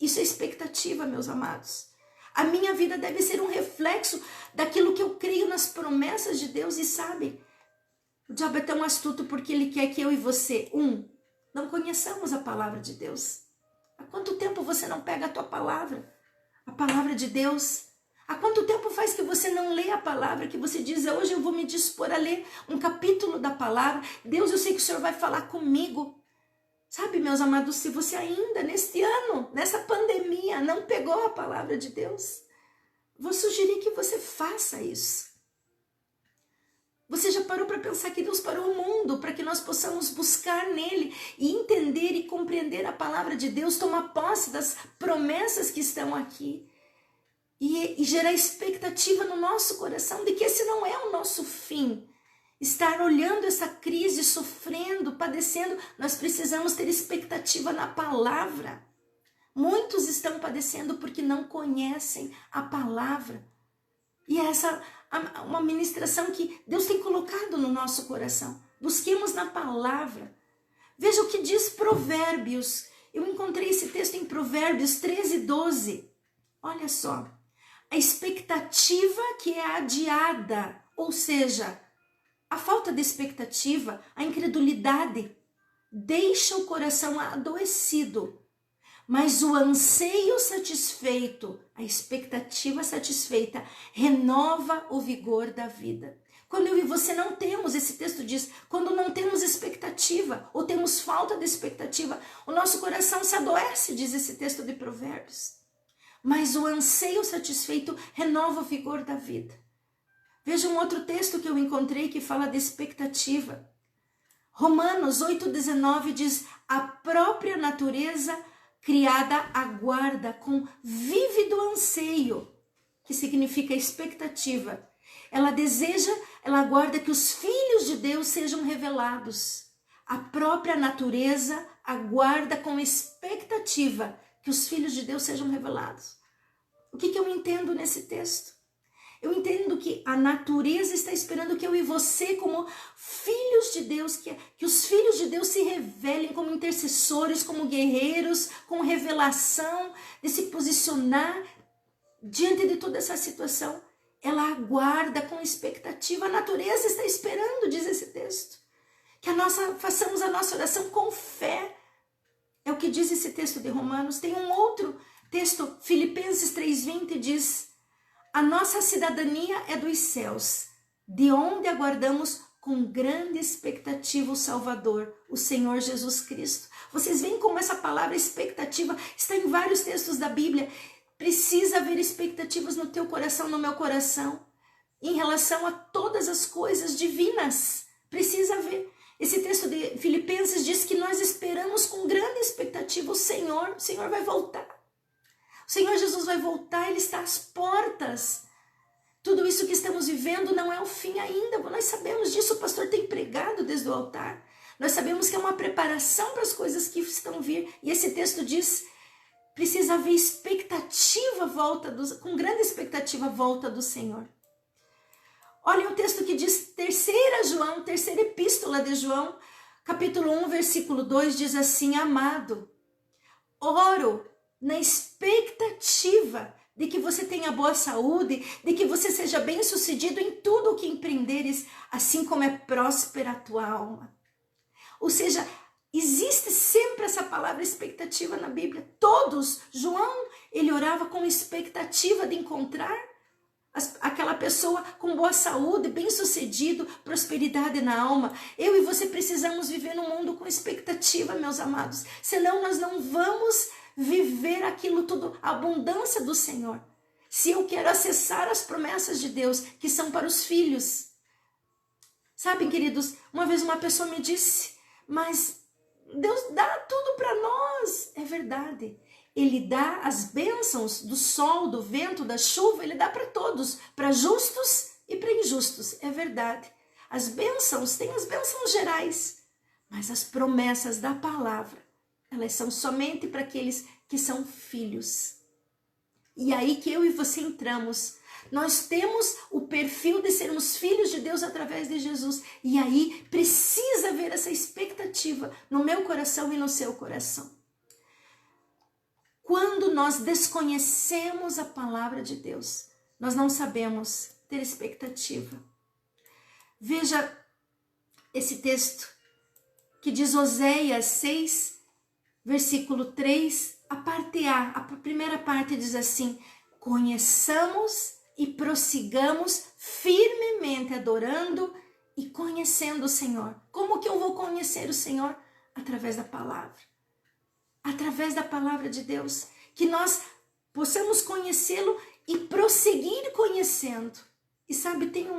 Isso é expectativa, meus amados. A minha vida deve ser um reflexo daquilo que eu creio nas promessas de Deus. E sabe, o diabo é tão astuto porque ele quer que eu e você, não conheçamos a palavra de Deus. Há quanto tempo você não pega a tua palavra? A palavra de Deus. Há quanto tempo faz que você não lê a palavra, que você diz, hoje eu vou me dispor a ler um capítulo da palavra. Deus, eu sei que o Senhor vai falar comigo. Sabe, meus amados, se você ainda neste ano, nessa pandemia, não pegou a palavra de Deus, vou sugerir que você faça isso. Você já parou para pensar que Deus parou o mundo para que nós possamos buscar nele e entender e compreender a palavra de Deus, tomar posse das promessas que estão aqui e gerar expectativa no nosso coração de que esse não é o nosso fim. Estar olhando essa crise, sofrendo, padecendo, nós precisamos ter expectativa na palavra. Muitos estão padecendo porque não conhecem a palavra. E essa é uma ministração que Deus tem colocado no nosso coração. Busquemos na palavra. Veja o que diz Provérbios. Eu encontrei esse texto em Provérbios 13:12. Olha só. A expectativa que é adiada, ou seja, a falta de expectativa, a incredulidade, deixa o coração adoecido. Mas o anseio satisfeito, a expectativa satisfeita, renova o vigor da vida. Quando eu e você não temos, esse texto diz, quando não temos expectativa, ou temos falta de expectativa, o nosso coração se adoece, diz esse texto de Provérbios. Mas o anseio satisfeito renova o vigor da vida. Veja um outro texto que eu encontrei que fala de expectativa. Romanos 8:19 diz, a própria natureza criada aguarda com vívido anseio, que significa expectativa. Ela deseja, ela aguarda que os filhos de Deus sejam revelados. A própria natureza aguarda com expectativa que os filhos de Deus sejam revelados. O que eu entendo nesse texto? Eu entendo que a natureza está esperando que eu e você, como filhos de Deus, que os filhos de Deus se revelem como intercessores, como guerreiros, com revelação, de se posicionar diante de toda essa situação. Ela aguarda com expectativa, a natureza está esperando, diz esse texto. Que façamos a nossa oração com fé. É o que diz esse texto de Romanos. Tem um outro texto, Filipenses 3:20, diz, a nossa cidadania é dos céus, de onde aguardamos com grande expectativa o Salvador, o Senhor Jesus Cristo. Vocês veem como essa palavra expectativa está em vários textos da Bíblia. Precisa haver expectativas no teu coração, no meu coração, em relação a todas as coisas divinas. Precisa haver. Esse texto de Filipenses diz que nós esperamos com grande expectativa o Senhor vai voltar. O Senhor Jesus vai voltar, Ele está às portas. Tudo isso que estamos vivendo não é o fim ainda. Nós sabemos disso, o pastor tem pregado desde o altar. Nós sabemos que é uma preparação para as coisas que estão a vir. E esse texto diz, precisa haver expectativa, com grande expectativa, a volta do Senhor. Olha o texto que diz, terceira epístola de João, capítulo 1, versículo 2, diz assim: amado, oro na expectativa de que você tenha boa saúde, de que você seja bem-sucedido em tudo o que empreenderes, assim como é próspera a tua alma. Ou seja, existe sempre essa palavra expectativa na Bíblia. João, ele orava com expectativa de encontrar aquela pessoa com boa saúde, bem-sucedido, prosperidade na alma. Eu e você precisamos viver num mundo com expectativa, meus amados. Senão nós não vamos viver aquilo tudo, a abundância do Senhor. Se eu quero acessar as promessas de Deus, que são para os filhos. Sabem, queridos, uma vez uma pessoa me disse, mas Deus dá tudo para nós. É verdade. Ele dá as bênçãos do sol, do vento, da chuva, Ele dá para todos, para justos e para injustos. É verdade. As bênçãos, tem as bênçãos gerais, mas as promessas da palavra, elas são somente para aqueles que são filhos. E aí que eu e você entramos. Nós temos o perfil de sermos filhos de Deus através de Jesus. E aí precisa haver essa expectativa no meu coração e no seu coração. Quando nós desconhecemos a palavra de Deus, nós não sabemos ter expectativa. Veja esse texto que diz Oséias 6, versículo 3, a parte A, a primeira parte diz assim: conheçamos e prossigamos firmemente adorando e conhecendo o Senhor. Como que eu vou conhecer o Senhor? Através da palavra. Através da palavra de Deus. Que nós possamos conhecê-lo e prosseguir conhecendo. E sabe, tem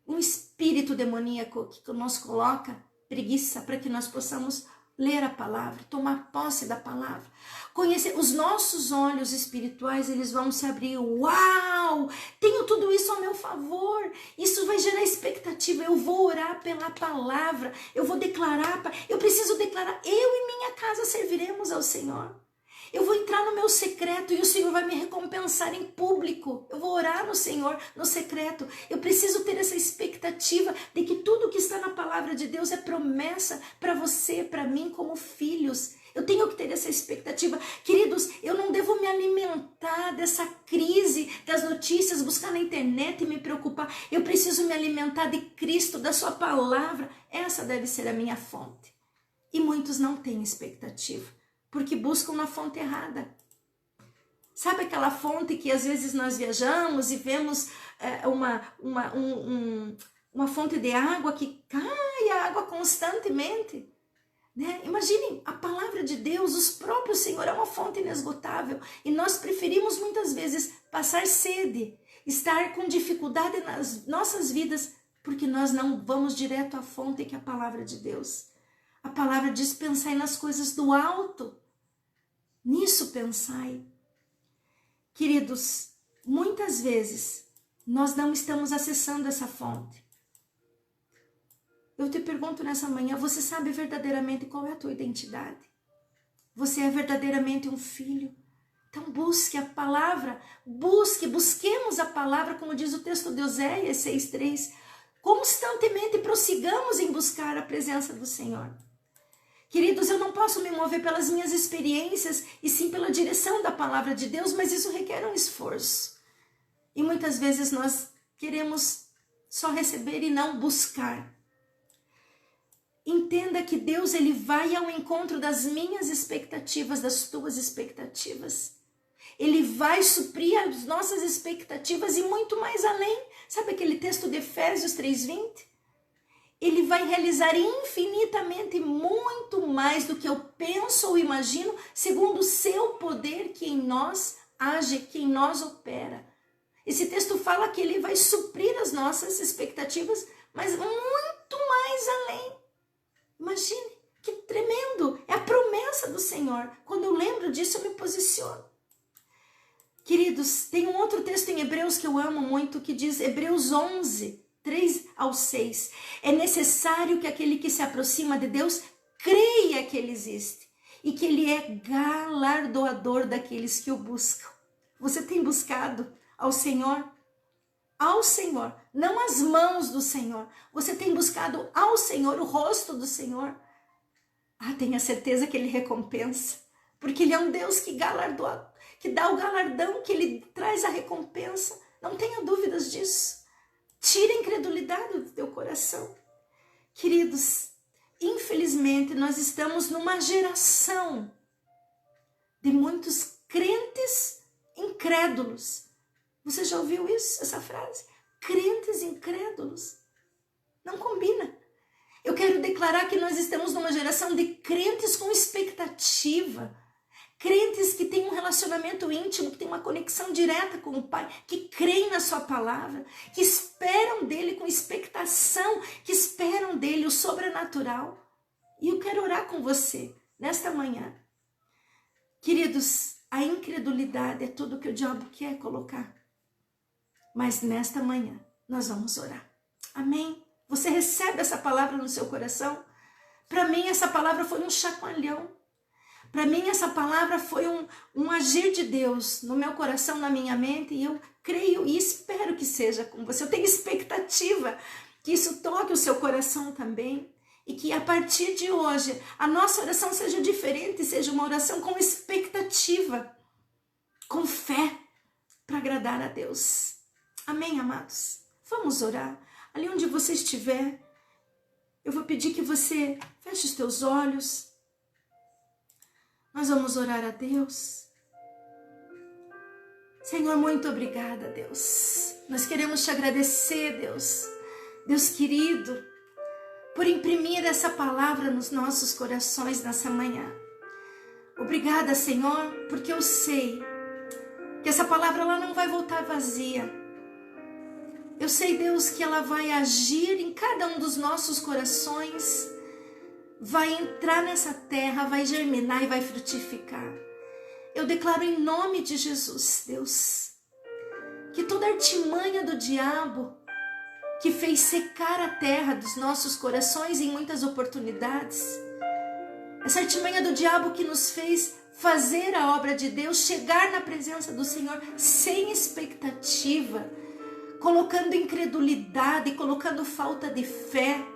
um espírito demoníaco que nos coloca preguiça para que nós possamos ler a palavra, tomar posse da palavra, conhecer. Os nossos olhos espirituais, eles vão se abrir. Uau, tenho tudo isso ao meu favor, isso vai gerar expectativa. Eu vou orar pela palavra, eu vou declarar, eu preciso declarar, eu e minha casa serviremos ao Senhor. Eu vou entrar no meu secreto e o Senhor vai me recompensar em público. Eu vou orar no Senhor no secreto. Eu preciso ter essa expectativa de que tudo que está na palavra de Deus é promessa para você, para mim como filhos. Eu tenho que ter essa expectativa. Queridos, eu não devo me alimentar dessa crise das notícias, buscar na internet e me preocupar. Eu preciso me alimentar de Cristo, da sua palavra. Essa deve ser a minha fonte. E muitos não têm expectativa, porque buscam na fonte errada. Sabe aquela fonte que às vezes nós viajamos e vemos uma fonte de água que cai a água constantemente? Né? Imaginem, a palavra de Deus, os próprios Senhor, é uma fonte inesgotável. E nós preferimos muitas vezes passar sede, estar com dificuldade nas nossas vidas, porque nós não vamos direto à fonte que é a palavra de Deus. A palavra diz: pensai nas coisas do alto. Nisso pensai. Queridos, muitas vezes nós não estamos acessando essa fonte. Eu te pergunto nessa manhã, você sabe verdadeiramente qual é a tua identidade? Você é verdadeiramente um filho? Então busque a palavra, busquemos a palavra, como diz o texto de Oséias 6,3. Constantemente prossigamos em buscar a presença do Senhor. Queridos, eu não posso me mover pelas minhas experiências e sim pela direção da palavra de Deus, mas isso requer um esforço. E muitas vezes nós queremos só receber e não buscar. Entenda que Deus, Ele vai ao encontro das minhas expectativas, das tuas expectativas. Ele vai suprir as nossas expectativas e muito mais além. Sabe aquele texto de Efésios 3:20? Ele vai realizar infinitamente muito mais do que eu penso ou imagino, segundo o seu poder que em nós age, que em nós opera. Esse texto fala que Ele vai suprir as nossas expectativas, mas muito mais além. Imagine, que tremendo! É a promessa do Senhor. Quando eu lembro disso, eu me posiciono. Queridos, tem um outro texto em Hebreus que eu amo muito, que diz, Hebreus 11, 3 ao 6. É necessário que aquele que se aproxima de Deus creia que Ele existe e que Ele é galardoador daqueles que o buscam. Você tem buscado ao Senhor? Ao Senhor, não as mãos do Senhor. Você tem buscado ao Senhor, o rosto do Senhor? Tenha certeza que Ele recompensa, porque Ele é um Deus que galardoa, que dá o galardão, que Ele traz a recompensa. Não tenha dúvidas disso. Tira a incredulidade do teu coração. Queridos, infelizmente nós estamos numa geração de muitos crentes incrédulos. Você já ouviu isso, essa frase? Crentes incrédulos. Não combina. Eu quero declarar que nós estamos numa geração de crentes com expectativa. Crentes que têm um relacionamento íntimo, que têm uma conexão direta com o Pai, que creem na sua palavra, que esperam dele com expectação, que esperam dele o sobrenatural. E eu quero orar com você nesta manhã. Queridos, a incredulidade é tudo que o diabo quer colocar. Mas nesta manhã nós vamos orar. Amém? Você recebe essa palavra no seu coração? Para mim essa palavra foi um chacoalhão. Para mim essa palavra foi um agir de Deus no meu coração, na minha mente. E eu creio e espero que seja com você. Eu tenho expectativa que isso toque o seu coração também. E que a partir de hoje a nossa oração seja diferente. Seja uma oração com expectativa, com fé, para agradar a Deus. Amém, amados? Vamos orar. Ali onde você estiver, eu vou pedir que você feche os teus olhos. Nós vamos orar a Deus. Senhor, muito obrigada, Deus. Nós queremos te agradecer, Deus. Deus querido, por imprimir essa palavra nos nossos corações nessa manhã. Obrigada, Senhor, porque eu sei que essa palavra ela não vai voltar vazia. Eu sei, Deus, que ela vai agir em cada um dos nossos corações, vai entrar nessa terra, vai germinar e vai frutificar. Eu declaro em nome de Jesus, Deus, que toda artimanha do diabo que fez secar a terra dos nossos corações em muitas oportunidades, essa artimanha do diabo que nos fez fazer a obra de Deus, chegar na presença do Senhor sem expectativa, colocando incredulidade, colocando falta de fé,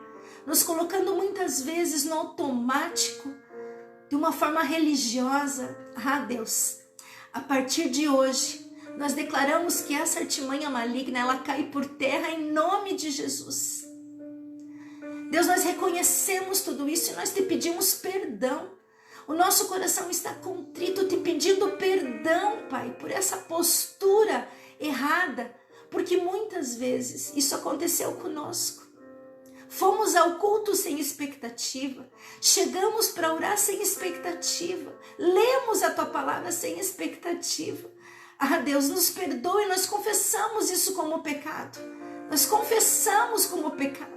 nos colocando muitas vezes no automático, de uma forma religiosa. Deus, a partir de hoje, nós declaramos que essa artimanha maligna, ela cai por terra em nome de Jesus. Deus, nós reconhecemos tudo isso e nós te pedimos perdão. O nosso coração está contrito, te pedindo perdão, Pai, por essa postura errada, porque muitas vezes isso aconteceu conosco. Fomos ao culto sem expectativa, chegamos para orar sem expectativa, lemos a tua palavra sem expectativa. Deus, nos perdoe, nós confessamos isso como pecado, nós confessamos como pecado.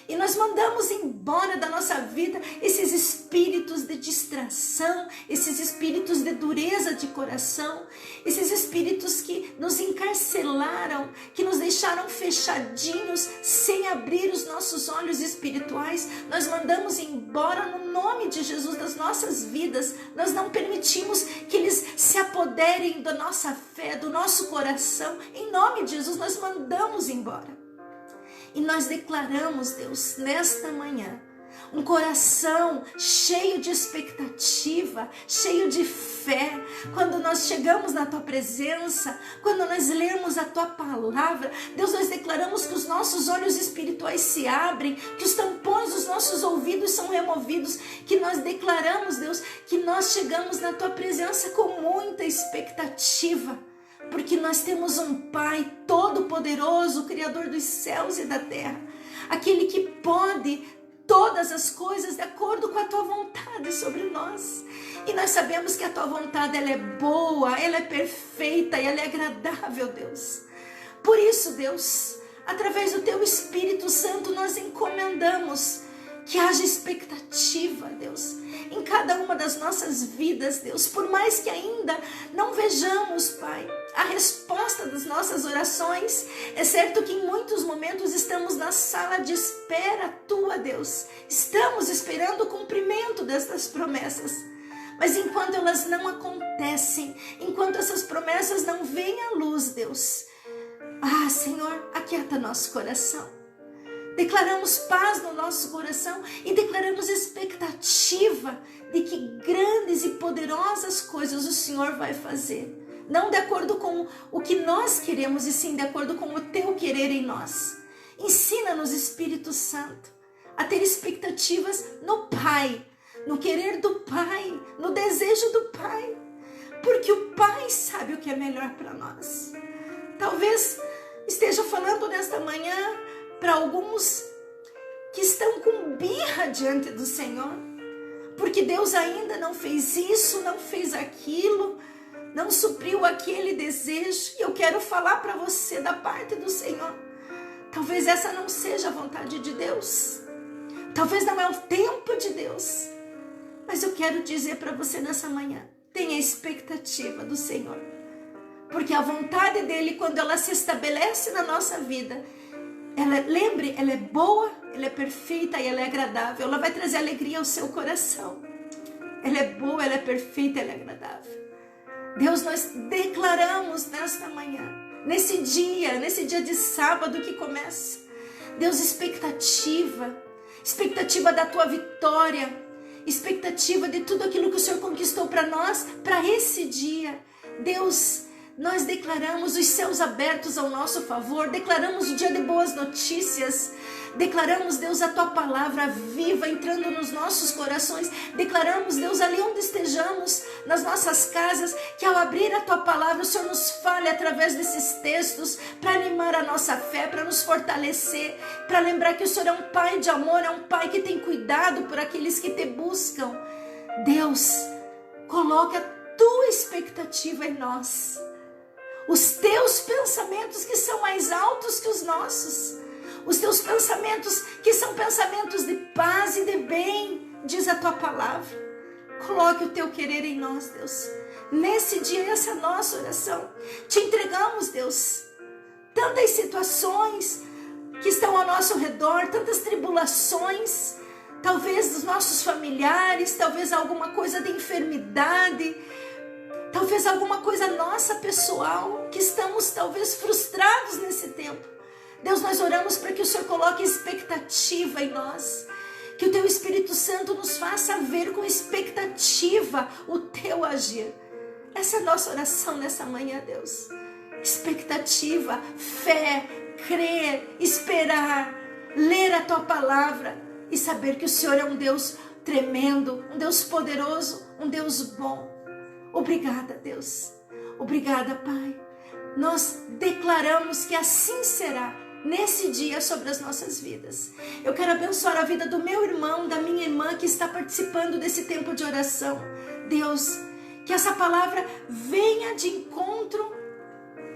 E nós mandamos embora da nossa vida esses espíritos de distração, esses espíritos de dureza de coração, esses espíritos que nos encarcelaram, que nos deixaram fechadinhos, sem abrir os nossos olhos espirituais. Nós mandamos embora no nome de Jesus das nossas vidas. Nós não permitimos que eles se apoderem da nossa fé, do nosso coração. Em nome de Jesus, nós mandamos embora. E nós declaramos, Deus, nesta manhã, um coração cheio de expectativa, cheio de fé. Quando nós chegamos na tua presença, quando nós lemos a tua palavra, Deus, nós declaramos que os nossos olhos espirituais se abrem, que os tampões dos nossos ouvidos são removidos, que nós declaramos, Deus, que nós chegamos na tua presença com muita expectativa. Porque nós temos um Pai todo-poderoso, Criador dos céus e da terra, aquele que pode todas as coisas de acordo com a tua vontade sobre nós. E nós sabemos que a tua vontade ela é boa, ela é perfeita e ela é agradável, Deus. Por isso, Deus, através do teu Espírito Santo, nós encomendamos que haja expectativa, Deus, em cada uma das nossas vidas, Deus. Por mais que ainda não vejamos, Pai, a resposta das nossas orações, é certo que em muitos momentos estamos na sala de espera Tua, Deus. Estamos esperando o cumprimento destas promessas. Mas enquanto elas não acontecem, enquanto essas promessas não vêm à luz, Deus, Senhor, aquieta nosso coração. Declaramos paz no nosso coração e declaramos expectativa de que grandes e poderosas coisas o Senhor vai fazer. Não de acordo com o que nós queremos, e sim de acordo com o Teu querer em nós. Ensina-nos, Espírito Santo, a ter expectativas no Pai, no querer do Pai, no desejo do Pai. Porque o Pai sabe o que é melhor para nós. Talvez esteja falando nesta manhã para alguns que estão com birra diante do Senhor, porque Deus ainda não fez isso, não fez aquilo, não supriu aquele desejo. E eu quero falar para você da parte do Senhor. Talvez essa não seja a vontade de Deus, talvez não é o tempo de Deus, mas eu quero dizer para você nessa manhã, tenha expectativa do Senhor, porque a vontade dele, quando ela se estabelece na nossa vida, ela é boa, ela é perfeita e ela é agradável. Ela vai trazer alegria ao seu coração. Ela é boa, ela é perfeita, ela é agradável. Deus, nós declaramos nesta manhã, nesse dia de sábado que começa, Deus, expectativa da tua vitória, expectativa de tudo aquilo que o Senhor conquistou para nós, para esse dia. Deus, nós declaramos os céus abertos ao nosso favor, declaramos o dia de boas notícias, declaramos, Deus, a Tua palavra viva entrando nos nossos corações, declaramos, Deus, ali onde estejamos, nas nossas casas, que ao abrir a Tua palavra, o Senhor nos fale através desses textos, para animar a nossa fé, para nos fortalecer, para lembrar que o Senhor é um Pai de amor, é um Pai que tem cuidado por aqueles que Te buscam. Deus, coloca a Tua expectativa em nós, os Teus pensamentos que são mais altos que os nossos, os Teus pensamentos que são pensamentos de paz e de bem, diz a Tua palavra. Coloque o Teu querer em nós, Deus. Nesse dia, essa é a nossa oração. Te entregamos, Deus, tantas situações que estão ao nosso redor, tantas tribulações, talvez dos nossos familiares, talvez alguma coisa de enfermidade, talvez alguma coisa nossa pessoal, que estamos talvez frustrados nesse tempo. Deus, nós oramos para que o Senhor coloque expectativa em nós, que o Teu Espírito Santo nos faça ver com expectativa o Teu agir. Essa é a nossa oração nessa manhã, Deus. Expectativa, fé, crer, esperar, ler a Tua palavra e saber que o Senhor é um Deus tremendo, um Deus poderoso, um Deus bom. Obrigada, Deus. Obrigada, Pai. Nós declaramos que assim será nesse dia sobre as nossas vidas. Eu quero abençoar a vida do meu irmão, da minha irmã que está participando desse tempo de oração. Deus, que essa palavra venha de encontro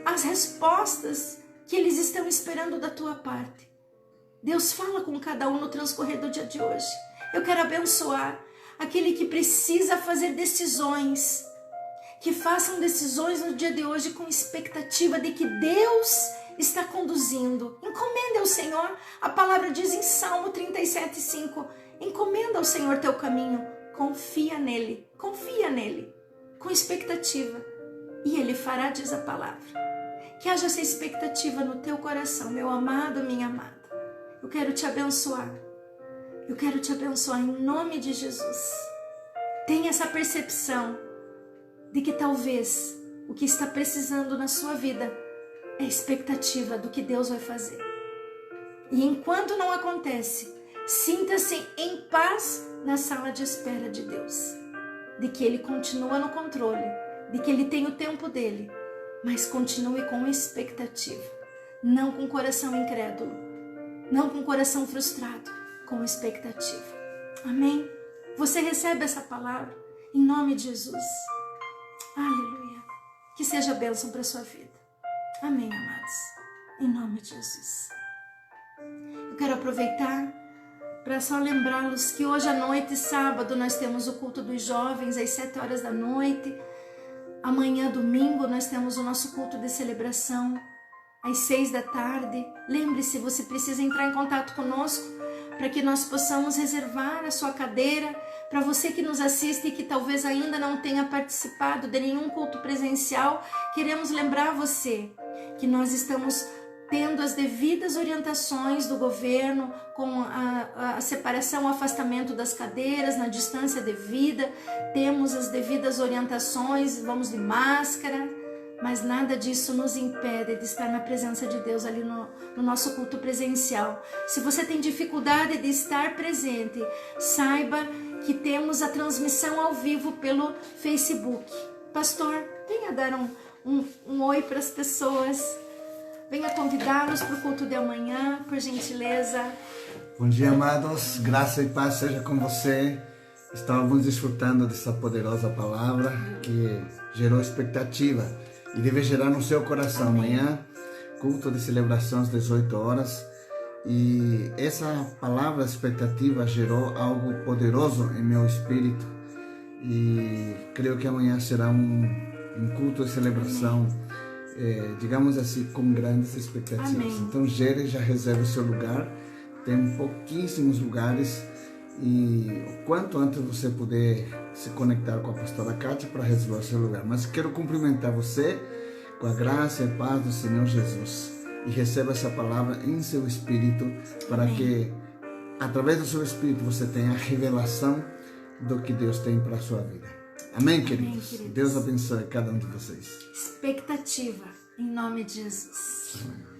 às respostas que eles estão esperando da Tua parte. Deus, fala com cada um no transcorrer do dia de hoje. Eu quero abençoar aquele que precisa fazer decisões, que façam decisões no dia de hoje com expectativa de que Deus está conduzindo. Encomenda ao Senhor. A palavra diz em Salmo 37:5, encomenda ao Senhor teu caminho, confia nele, com expectativa, e Ele fará, diz a palavra. Que haja essa expectativa no teu coração, meu amado, minha amada. Eu quero te abençoar. Eu quero te abençoar em nome de Jesus. Tenha essa percepção de que talvez o que está precisando na sua vida é expectativa do que Deus vai fazer. E enquanto não acontece, sinta-se em paz na sala de espera de Deus, de que Ele continua no controle, de que Ele tem o tempo dele, mas continue com expectativa, não com coração incrédulo, não com coração frustrado, com expectativa. Amém? Você recebe essa palavra em nome de Jesus. Aleluia. Que seja bênção para a sua vida. Amém, amados. Em nome de Jesus. Eu quero aproveitar para só lembrá-los que hoje à noite, sábado, nós temos o culto dos jovens às 7 horas da noite. Amanhã, domingo, nós temos o nosso culto de celebração às 6 da tarde. Lembre-se, você precisa entrar em contato conosco para que nós possamos reservar a sua cadeira. Para você que nos assiste e que talvez ainda não tenha participado de nenhum culto presencial, queremos lembrar você que nós estamos tendo as devidas orientações do governo, com a separação, o afastamento das cadeiras, na distância devida, temos as devidas orientações, vamos de máscara, mas nada disso nos impede de estar na presença de Deus ali no nosso culto presencial. Se você tem dificuldade de estar presente, saiba que temos a transmissão ao vivo pelo Facebook. Pastor, venha dar um oi para as pessoas. Venha convidá-los para o culto de amanhã, por gentileza. Bom dia, amados. Graça e paz seja com você. Estávamos desfrutando dessa poderosa palavra que gerou expectativa e deve gerar no seu coração. Amém. Amanhã, culto de celebração às 18 horas. E essa palavra, expectativa, gerou algo poderoso em meu espírito. E creio que amanhã será um culto de celebração, digamos assim, com grandes expectativas. Amém. Então, gere, já reserve o seu lugar. Tem pouquíssimos lugares. E o quanto antes você puder se conectar com a pastora Kátia para reservar o seu lugar. Mas quero cumprimentar você com a graça e a paz do Senhor Jesus. E receba essa palavra em seu espírito, para Amém. que, através do seu espírito, você tenha a revelação do que Deus tem para a sua vida. Amém, queridos? queridos. Deus abençoe cada um de vocês. Expectativa, em nome de Jesus. Amém.